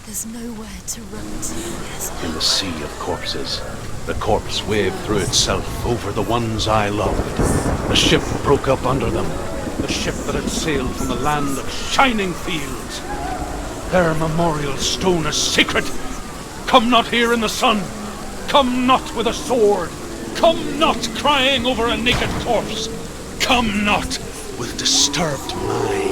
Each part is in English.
There's nowhere to run to. In the sea of corpses, the corpse waved through itself over the ones I loved. The ship broke up under them, the ship that had sailed from a land of shining fields. Their memorial stone is sacred. Come not here in the sun. Come not with a sword. Come not crying over a naked corpse. Come not with disturbed mind.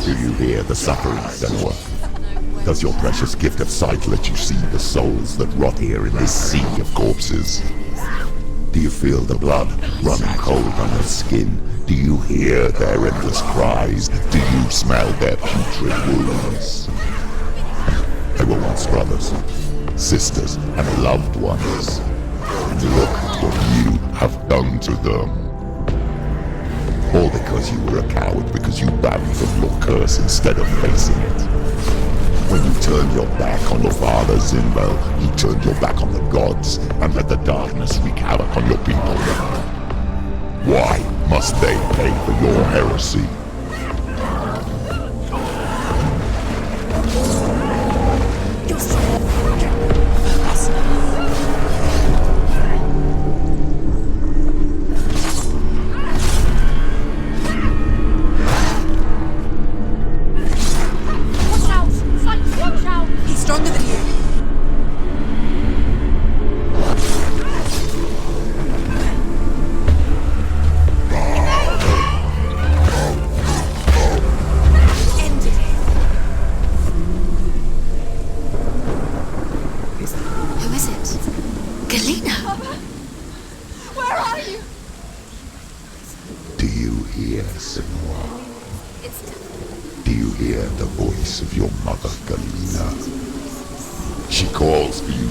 Do you hear the suffering, Senua? Does your precious gift of sight let you see the souls that rot here in this sea of corpses? Do you feel the blood running cold on their skin? Do you hear their endless cries? Do you smell their putrid wounds? They were once brothers, sisters, and loved ones. And look at what you have done to them. All because you were a coward, because you ran from your curse instead of facing it. When you turned your back on your father Zimbel, you turned your back on the gods and let the darkness wreak havoc on your people. Why must they pay for your heresy?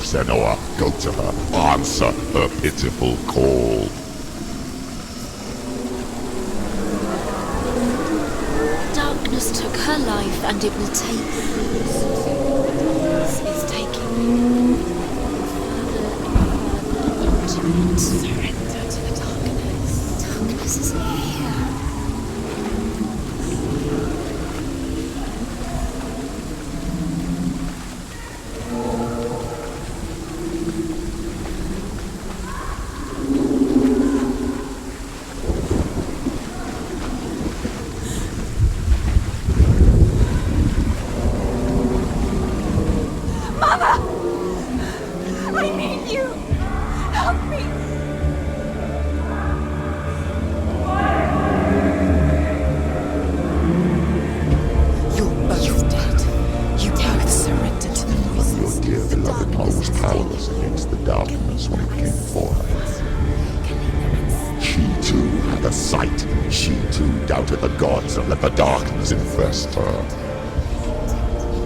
Senua, go to her, answer her pitiful call. Darkness took her life, and it will take yours. It's taking you further and further into surrender to the darkness. Darkness is here. Let the darkness infest her.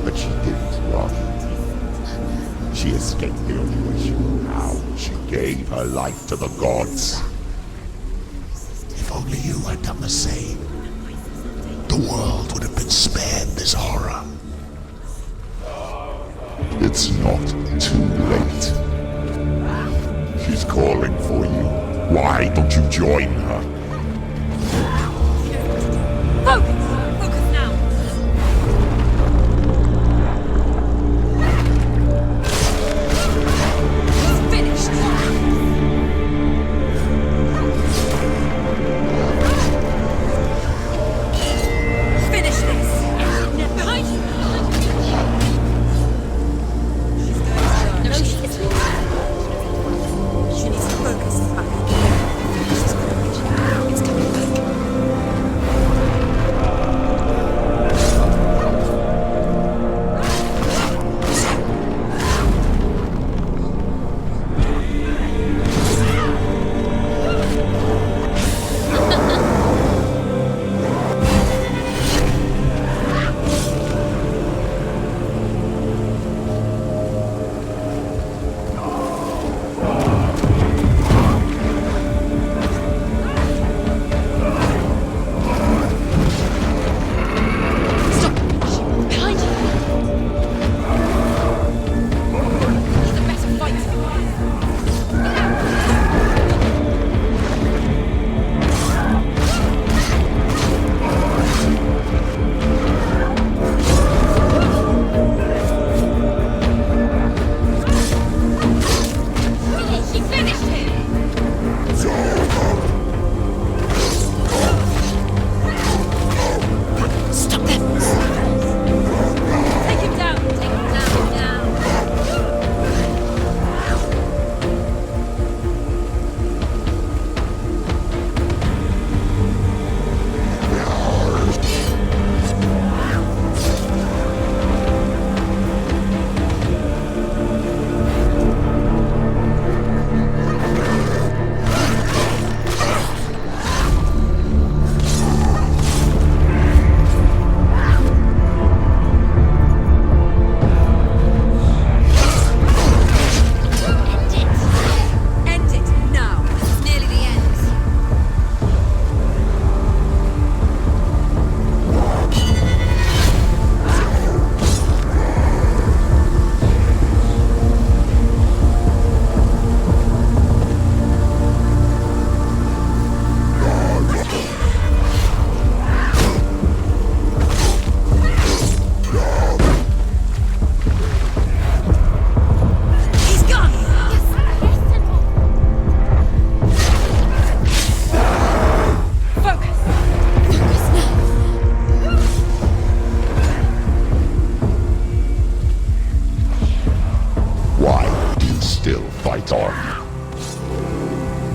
But she didn't run. She escaped the only way she knew how. She gave her life to the gods. If only you had done the same, the world would have been spared this horror. It's not too late. She's calling for you. Why don't you join her? Focus now! Finished! Finish this! Behind you! No, she isn't. She needs to focus.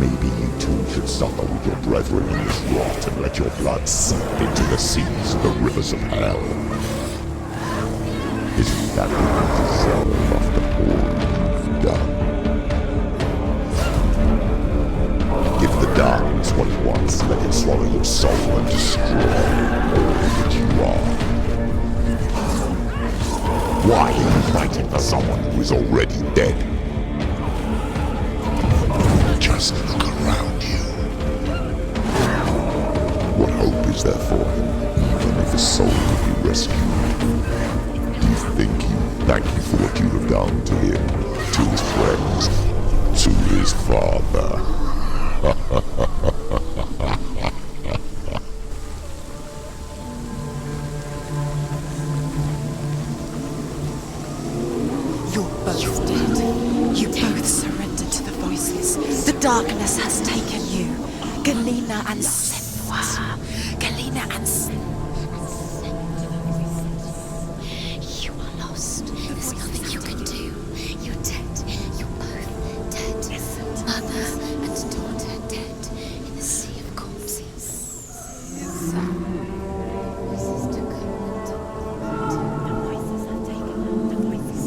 Maybe you too should suffer with your brethren in this rot and let your blood seep into the seas and the rivers of hell. Isn't that what you deserve after all you've done? Give the darkness what it wants, let it swallow your soul and destroy all that you are. Why are you fighting for someone who is already dead? Just look around you. What hope is there for him, even if his soul could be rescued? Do you think he will thank you for what you have done to him, to his friends, to his father? You're both dead. You both surrendered to the voices. The darkness has taken you. Galena and Senwa. Galena and You are lost. There's nothing you can do. You're dead. You're both dead. Mother and daughter dead in the sea of corpses. Voices took her and the voices have taken her. The voices.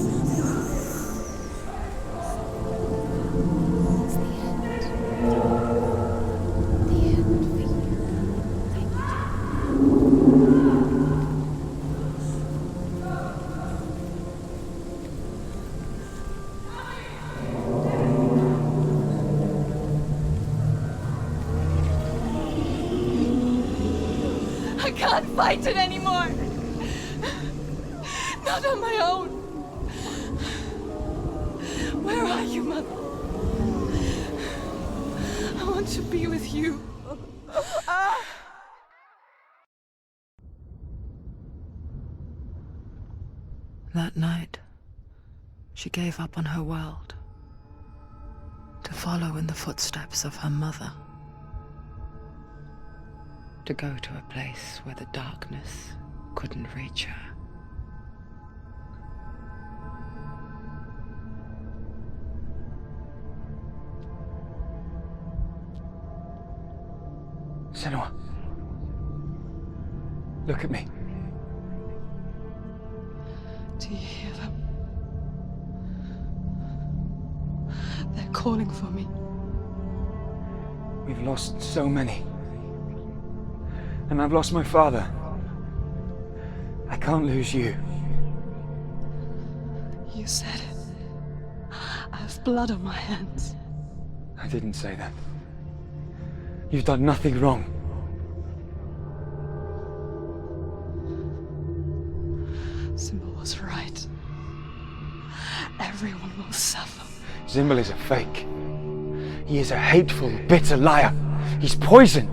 It's the end. The end for you. Thank you. I can't fight it anymore. Not on my own. Where are you, Mother? I want to be with you. That night, she gave up on her world to follow in the footsteps of her mother, to go to a place where the darkness couldn't reach her. Senua, look at me. Do you hear them? They're calling for me. We've lost so many. And I've lost my father. I can't lose you. You said it. I have blood on my hands. I didn't say that. You've done nothing wrong. Symbol was right. Everyone will suffer. Zimbel is a fake. He is a hateful, bitter liar. He's poison.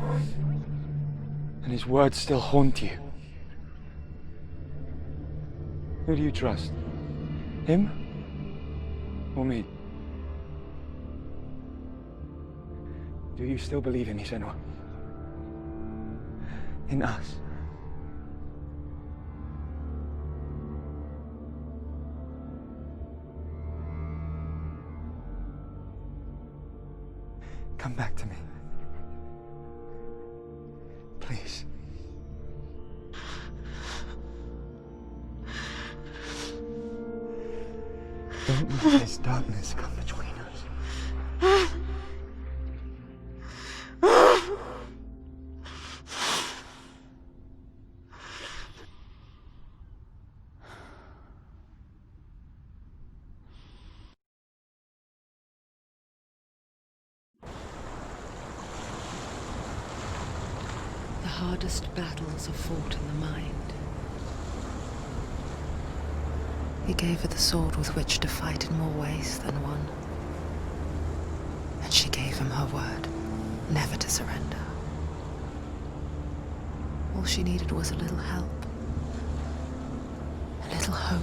And his words still haunt you. Who do you trust? Him? Or me? Do you still believe in me, Senua? In us? Come back to me. Please. Don't let this darkness come between us. The hardest battles are fought in the mind. He gave her the sword with which to fight in more ways than one. And she gave him her word, never to surrender. All she needed was a little help, a little hope.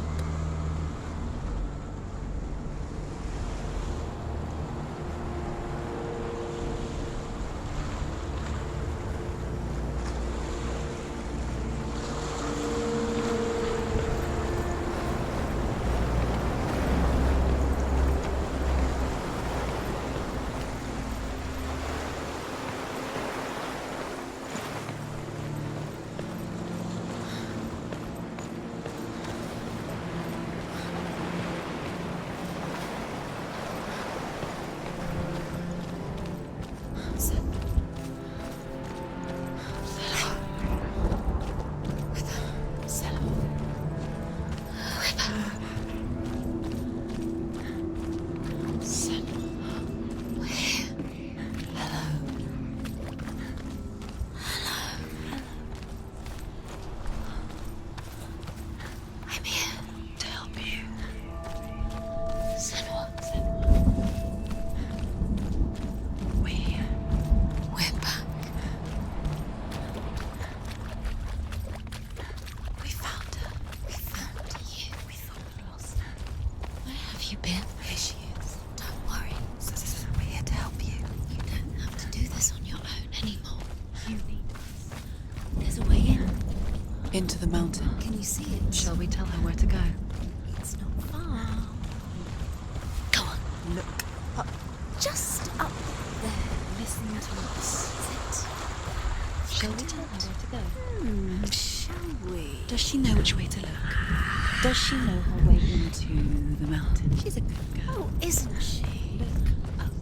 Into the mountain. Can you see it? Shall we tell her where to go? It's not far. Go on. Look. Up. Just up there. Listen to us. Shall we tell her where to go? Shall we? Does she know which way to look? Does she know her way into the mountain? She's a good girl, isn't she? Look up.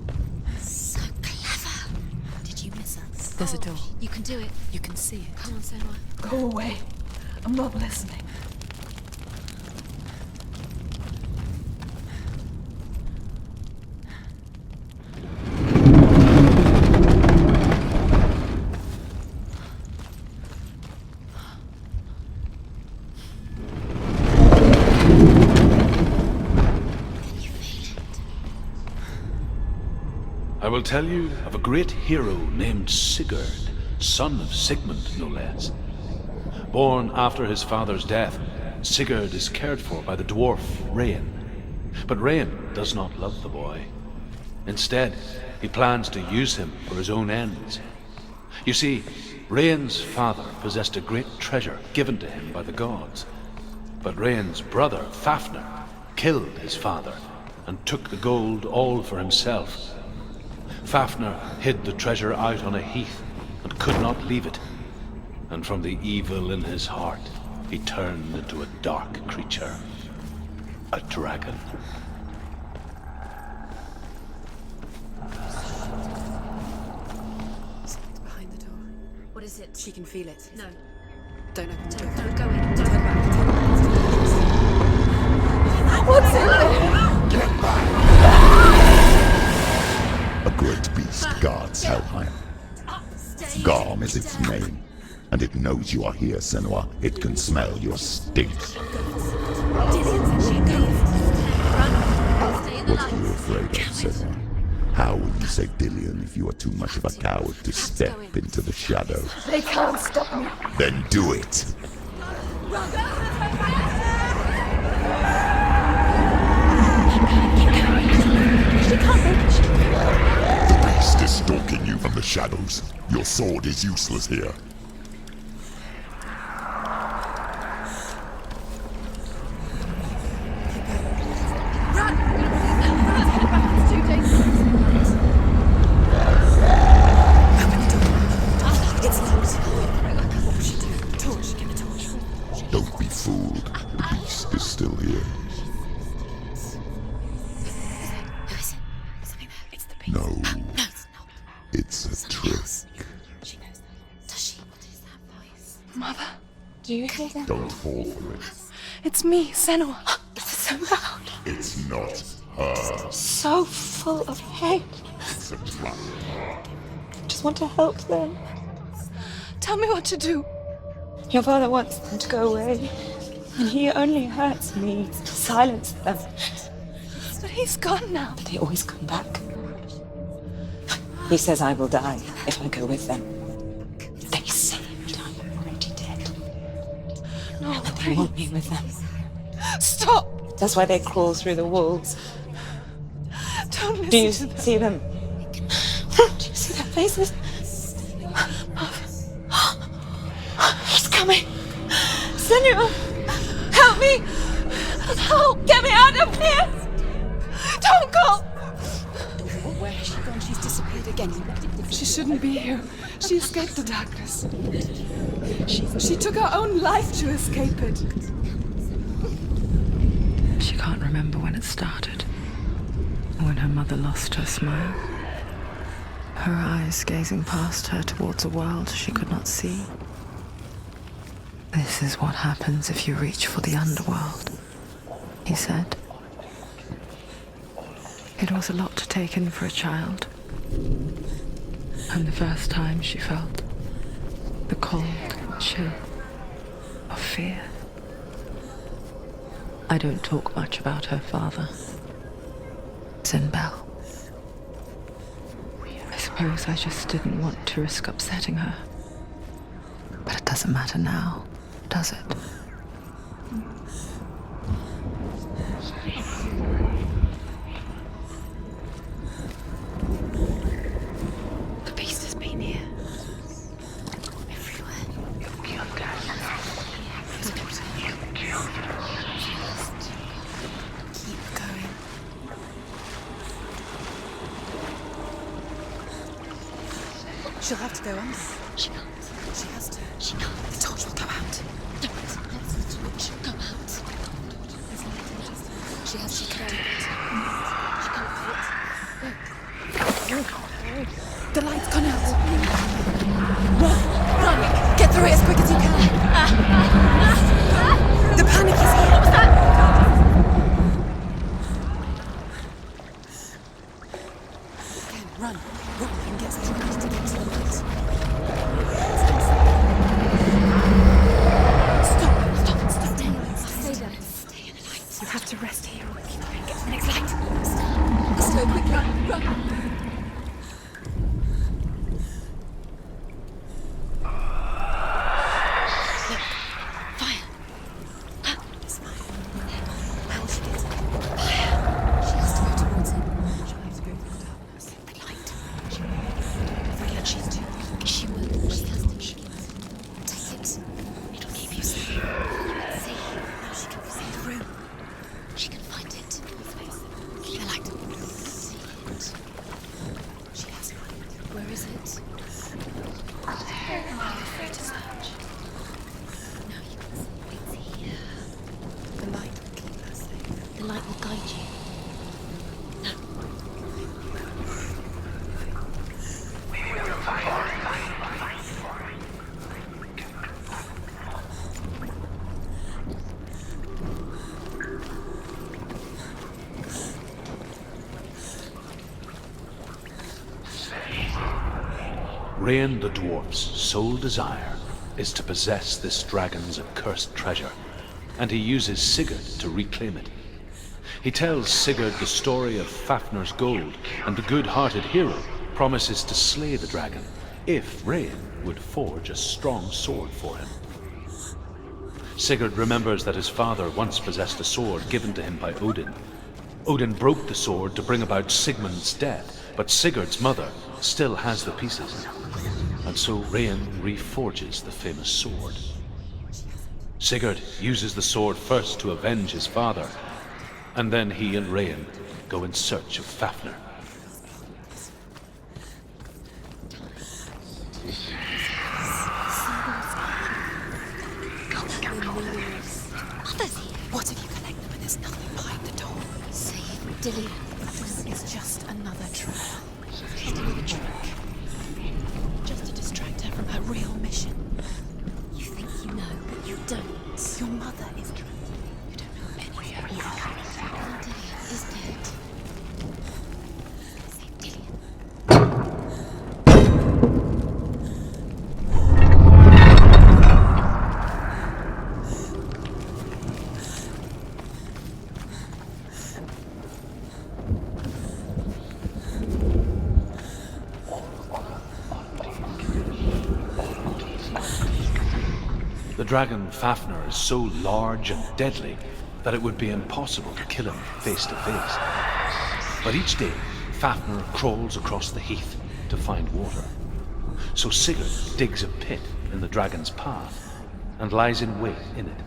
So clever. Did you miss us? There's a door. You can do it. You can see it. Come on, Senua. Go away. I'm not listening. I will tell you of a great hero named Sigurd, son of Sigmund, no less. Born after his father's death, Sigurd is cared for by the dwarf Rain. But Rain does not love the boy. Instead, he plans to use him for his own ends. You see, Rain's father possessed a great treasure given to him by the gods. But Rain's brother, Fafnir, killed his father and took the gold all for himself. Fafnir hid the treasure out on a heath and could not leave it. And from the evil in his heart, he turned into a dark creature. A dragon. Something's behind the door. What is it? She can feel it. No. Don't open the door. Don't go in. Turn back. What's in there? A great beast guards Helheim. Garm is its name, and it knows you are here, Senua. It can smell your stink. What are you afraid of, Senua? How will you save Dillion if you are too much of a coward to step into the shadow? They can't stop me. Then do it! The beast is stalking you from the shadows. Your sword is useless here. Don't be fooled. The beast is still here. Who is it? Something there. It's the beast. No, No, it's not. it's a trick. She knows that. Does she? What is that voice? Mother, do you hear that? Don't fall for it. It's me, Senua. It's so loud. It's not her. So full of hate. It's a trap. I just want to help them. Tell me what to do. Your father wants them to go away, and he only hurts me, silence them. But he's gone now. They always come back. He says I will die if I go with them. They saved I'm already dead. No, And they want me with them. stop! That's why they crawl through the walls. Don't listen Do you to them. see them? Do you see their faces? He's coming! Senua! Help me! Help! Get me out of here! Don't go! Where has she gone? She's disappeared again. She shouldn't be here. She escaped the darkness. She took her own life to escape it. She can't remember when it started, or when her mother lost her smile. Her eyes gazing past her towards a world she could not see. This is what happens if you reach for the underworld, he said. It was a lot to take in for a child. And the first time she felt the cold chill of fear. I don't talk much about her father, Zinbel. I suppose I just didn't want to risk upsetting her. But it doesn't matter now, does it? The beast has been here. Everywhere. She'll have to go under. She can't. She has to. She can't. The torch will go out. Don't let the torch go out. She has to go. The light's gone out. Run! Get through it as quick as you can. The panic is here. What was that? Again, run and get through to get to the light. Stop. Stay there. Stay in the light. You have to rest here. Get to the next light. Let's go, quick, run. Fire. It's fine. How she gets it? Fire. She has to go towards him. She'll have to go through the darkness. The light. And she's too. She will. She has to. Take it. It'll keep you safe. See. Now she can see through. She can find it. Keep the light. See it. She has it. Where is it? Free to search. Now you can see. It's here. The light will keep her safe. The light will guide you. No. Rain the dwarf's sole desire is to possess this dragon's accursed treasure, and he uses Sigurd to reclaim it. He tells Sigurd the story of Fafnir's gold, and the good-hearted hero promises to slay the dragon if Rain would forge a strong sword for him. Sigurd remembers that his father once possessed a sword given to him by Odin. Odin broke the sword to bring about Sigmund's death, but Sigurd's mother still has the pieces. And so Rain reforges the famous sword. Sigurd uses the sword first to avenge his father, and then he and Rain go in search of Fafnir. What have you collected when there's nothing behind the door? Save Dillian. This is just another trial. Just another trick. Just to distract her from her real mission. You think you know, but you don't. Your mother is trapped. You don't know anything. Dillian is dead. Save Dillian. The dragon Fafnir is so large and deadly that it would be impossible to kill him face to face. But each day, Fafnir crawls across the heath to find water. So Sigurd digs a pit in the dragon's path and lies in wait in it.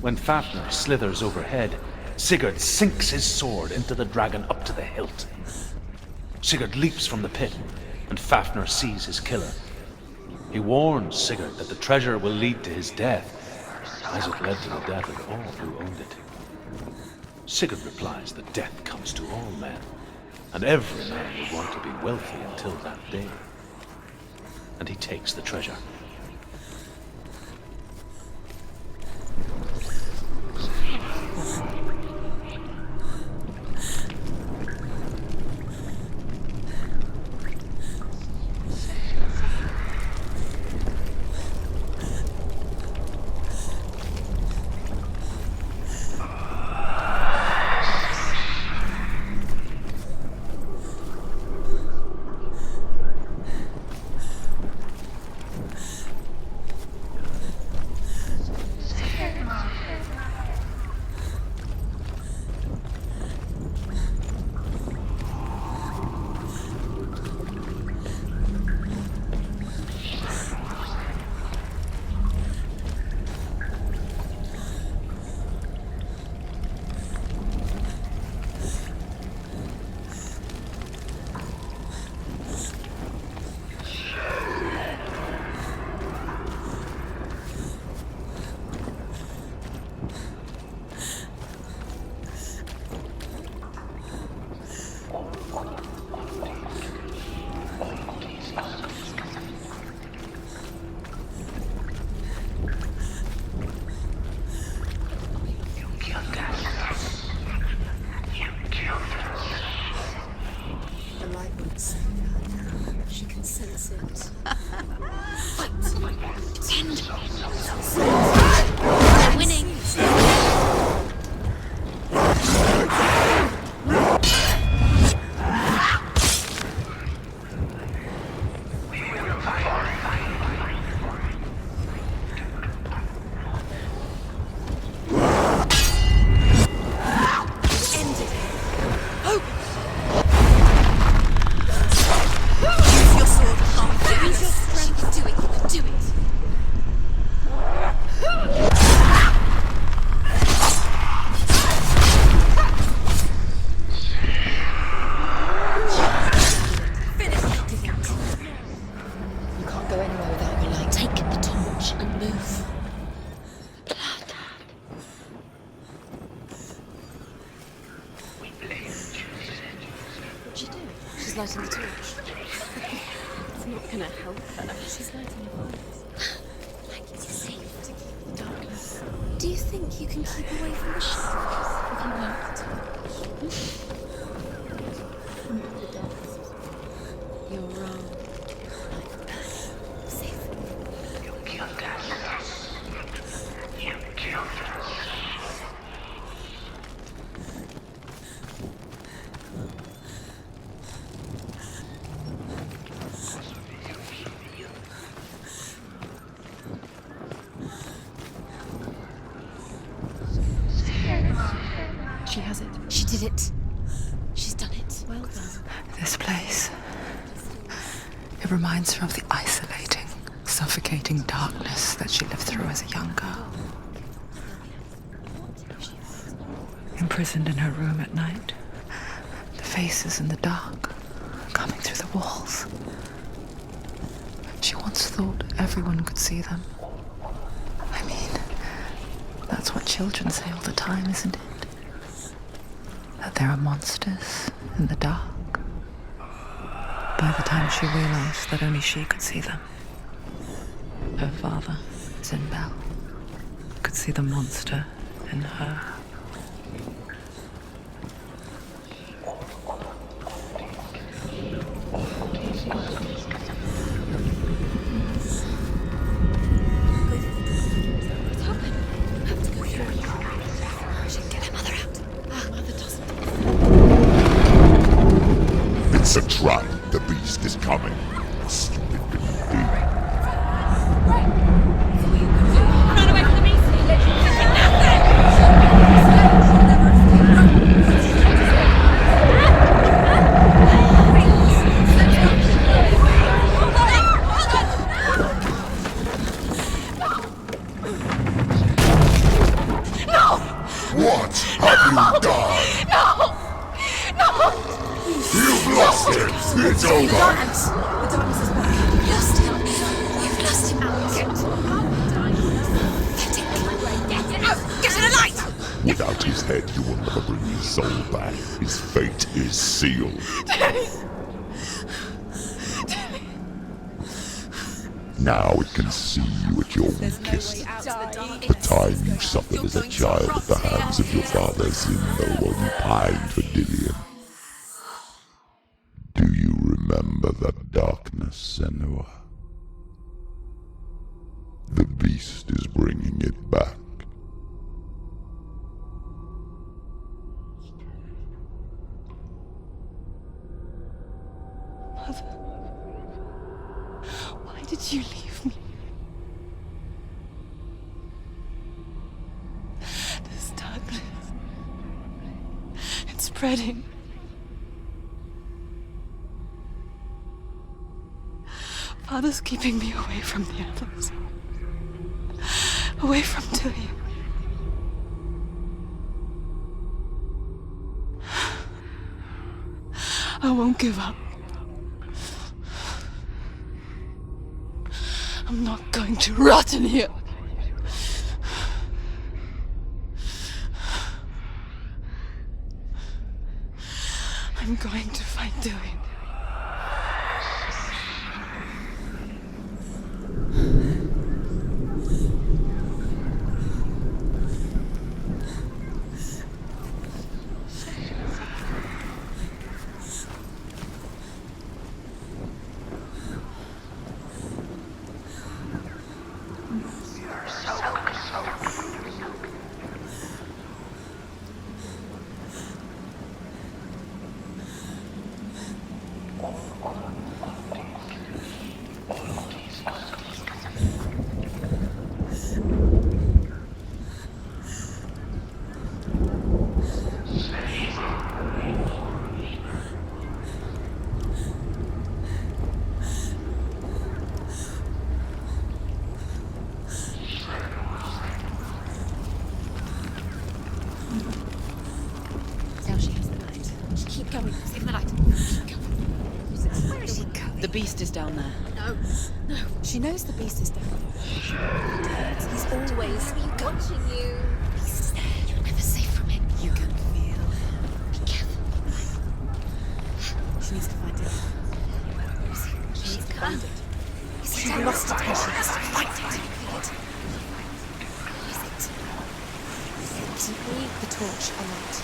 When Fafnir slithers overhead, Sigurd sinks his sword into the dragon up to the hilt. Sigurd leaps from the pit, and Fafnir sees his killer. He warns Sigurd that the treasure will lead to his death, as it led to the death of all who owned it. Sigurd replies that death comes to all men, and every man would want to be wealthy until that day. And he takes the treasure. The light won't save her now. She can sense it. Pretend. Winning. Lighting the torch. It's not gonna help her. She's lighting a fire. Like it's safe to keep the darkness. Do you think you can keep away from the shadows if you want to? The darkness. You're wrong. Safe. You killed us. You killed us. She has it. She did it. She's done it. Well done. This place. It reminds her of the isolating, suffocating darkness that she lived through as a young girl. Imprisoned in her room at night. The faces in the dark, coming through the walls. She once thought everyone could see them. I mean, that's what children say all the time, isn't it? That there are monsters in the dark. By the time she realized that only she could see them, her father, Zinbel, could see the monster in her. It's a trap. The beast is coming. Stupid baby. Run away from the beast! What have you done? No! You've lost him. It's over. The darkness is back. You've lost him. You've lost him out. Get it out! Get to the light! Without his head, you will never bring his soul back. His fate is sealed. Now it can see you at your weakest. The time you suffered as a child at the hands of your father Zinbel while you pined for Dillian. Do you remember that darkness, Senua? The beast is bringing it back. Mother, why did you leave me? This darkness, it's spreading. Father's keeping me away from the others. Away from Dillian. I won't give up. I'm not going to rot in here. I'm going to fight Dillian. No, no. She knows the beast is down there. He's always Watching you. He's there. You're never safe from him. You can feel him. Be careful. She needs to find it. She needs to find it. She lost it and she has to find it. What is it? Keep the torch alight.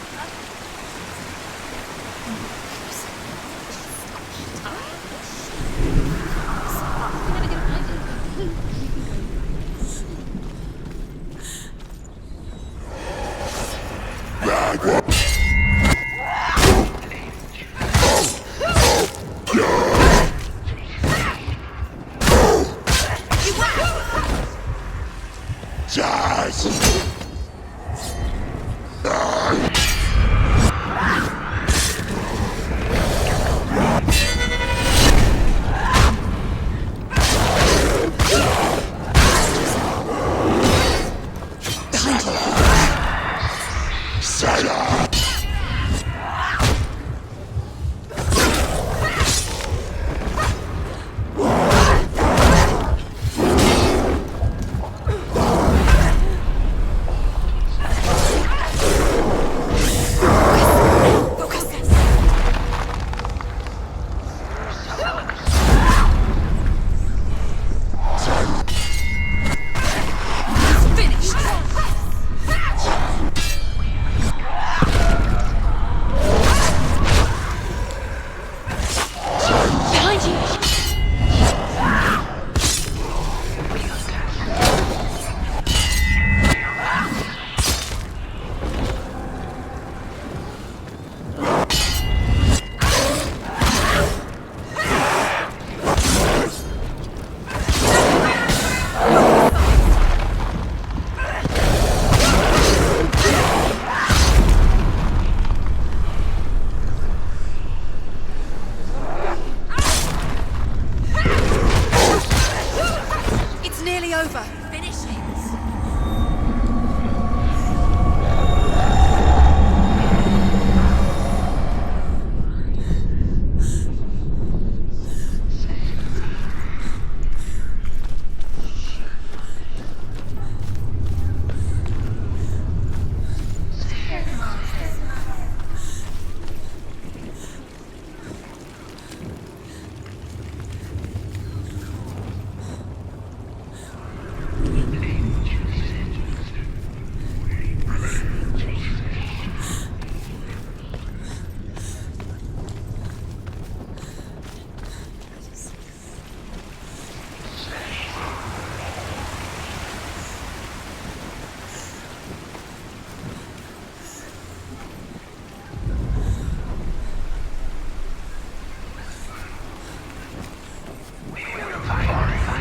We're never gonna find it.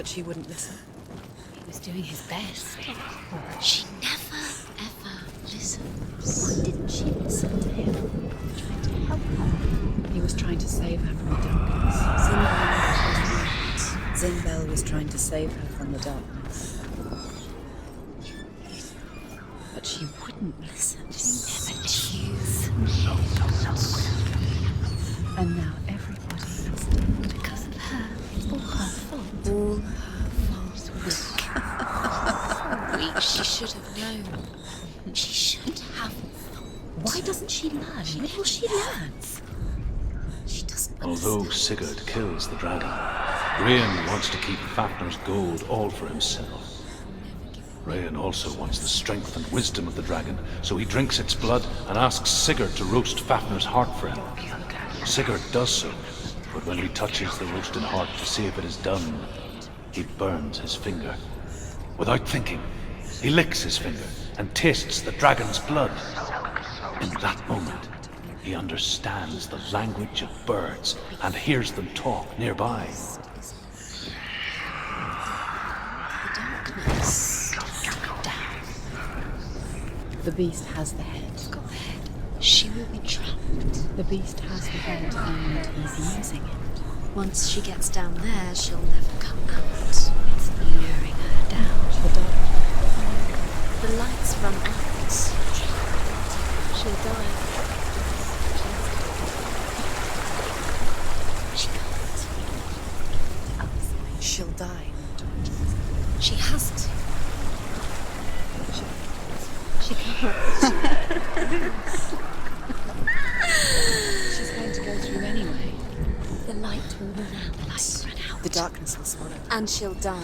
she wouldn't listen. He was doing his best. She never, ever listens. Why didn't she listen to him? Trying to help her. He was trying to save her from the darkness. Zinbel was trying to save her from the darkness. But she wouldn't listen. She never choose. And now everybody is dead. Because of her. It's all her fault. All her fault. Weak. She should have known. She should have thought. Why doesn't she learn? What will she learn? She doesn't Although understand. Sigurd kills the dragon, Rain wants to keep Fafnir's gold all for himself. Rain also wants the strength and wisdom of the dragon, so he drinks its blood and asks Sigurd to roast Fafnir's heart for him. Sigurd does so, but when he touches the roasted heart to see if it is done, he burns his finger. Without thinking, He licks his finger and tastes the dragon's blood. In that moment, he understands the language of birds and hears them talk nearby. The darkness. Down. The beast has the head. Got the head. She will be trapped. The beast has the head and he's using it. Once she gets down there, she'll never come out. It's luring her down. The lights run out. She'll die. She can't. She'll die. She has to. She can't. She's going to go through anyway. The light will run out. The light will run out. The darkness will swallow her. And she'll die.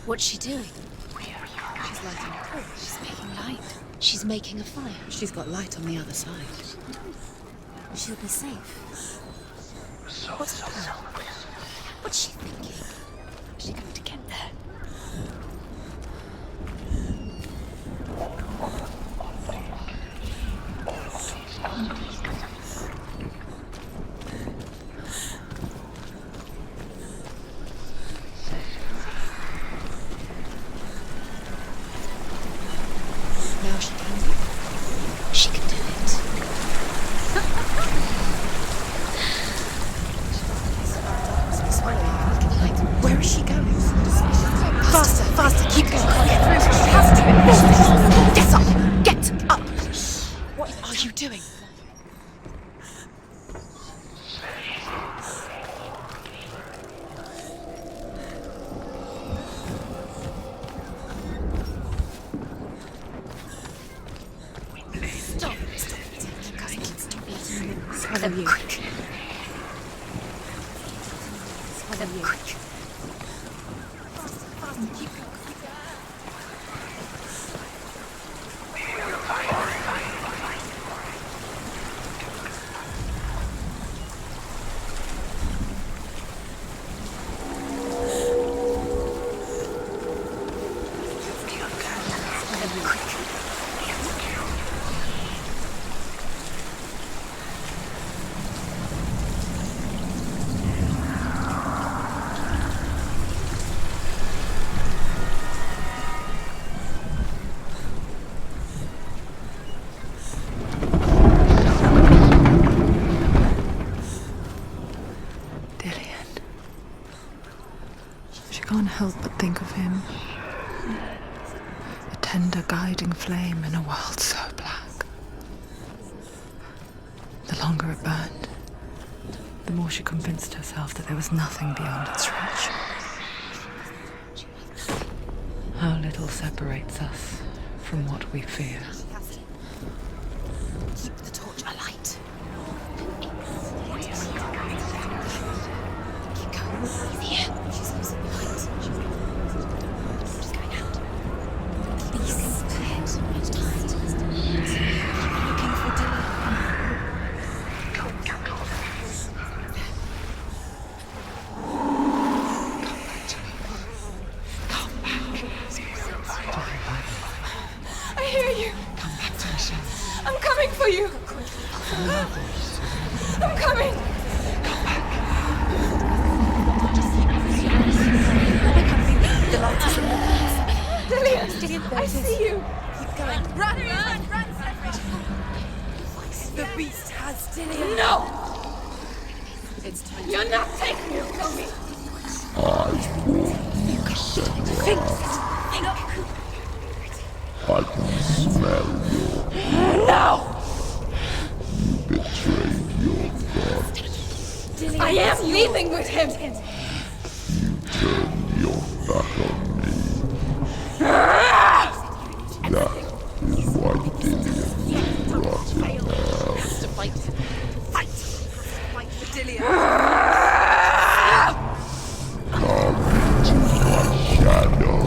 What's she doing? She's lighting a torch. She's making light. She's making a fire. She's got light on the other side. She'll be safe. What's her plan? What's she thinking? How's she going to get there? Now she can do it. She can do it. Where is she going? Faster, faster, keep going. Can't get through. She has to. Get up! Get up! What are you doing? Stop. Stop eating. Keep going. Stop eating. Swallow you. Quick. Swallow you. Quick. Can't help but think of him. A tender guiding flame in a world so black. The longer it burned, the more she convinced herself that there was nothing beyond its reach. How little separates us from what we fear. Keep the torch alight. Keep going. He's here. She's losing the light. She's going out. The beast's head is tied. Looking for Dylan. Come back to me. Come back. I hear you. Come back to me, Shem. I'm coming for you. I'm coming. The light is in the Dillian, I see you. Keep going. Run. The beast has Dillian. No, It's time. you're not taking it from me. I can smell your No, betrayed your God. I am leaving with him. Turn your back on me. That is why Dillian will rot in hell. To fight. Fight. Fight for Dillian. Come into my shadow.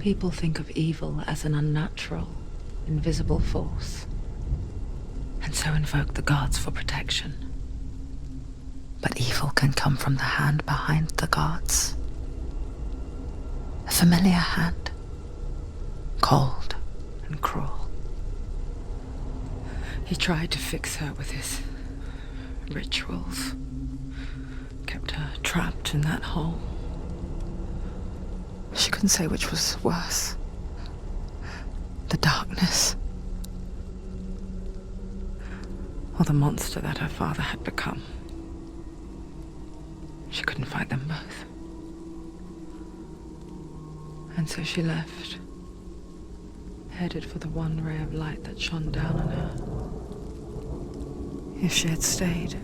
People think of evil as an unnatural, invisible force, and so invoke the gods for protection. But evil can come from the hand behind the gods. A familiar hand, cold and cruel. He tried to fix her with his rituals, kept her trapped in that hole. She couldn't say which was worse. The darkness, or the monster that her father had become. She couldn't fight them both. And so she left, headed for the one ray of light that shone down on her. If she had stayed,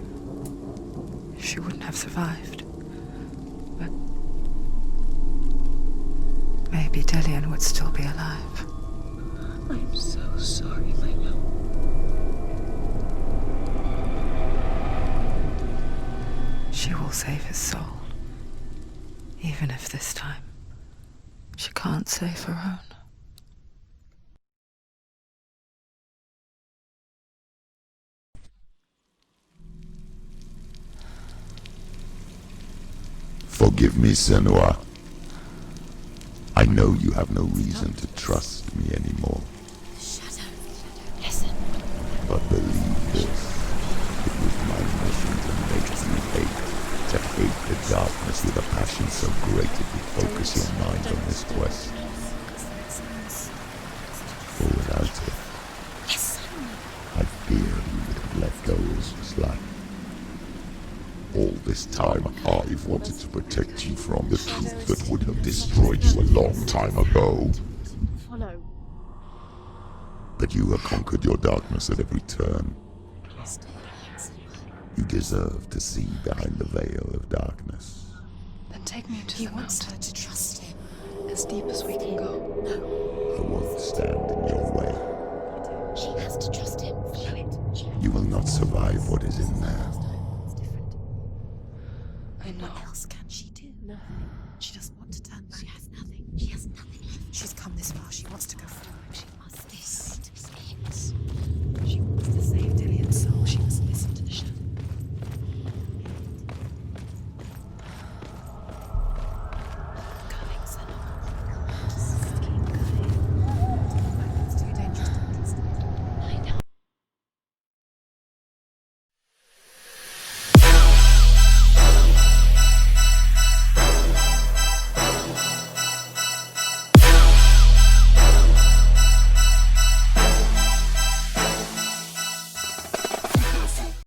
she wouldn't have survived. But maybe Dillian would still be alive. I'm so sorry, my love. She will save his soul, even if this time she can't save her own. Forgive me, Senua. I know you have no reason to trust me anymore. Shadow, listen. But believe this, it was my mission to make you hate. To hate the darkness with a passion so great it would focus your mind on this quest. For without it, I fear you would have let go as slack. All this time, I've wanted to protect you from the truth that would have destroyed you a long time ago. Follow. But you have conquered your darkness at every turn. You deserve to see behind the veil of darkness. Then take me to He the wants mountain, her to trust him. as deep as we can go. I won't stand in your way. She has to trust him. Follow it. You will not survive what is in there.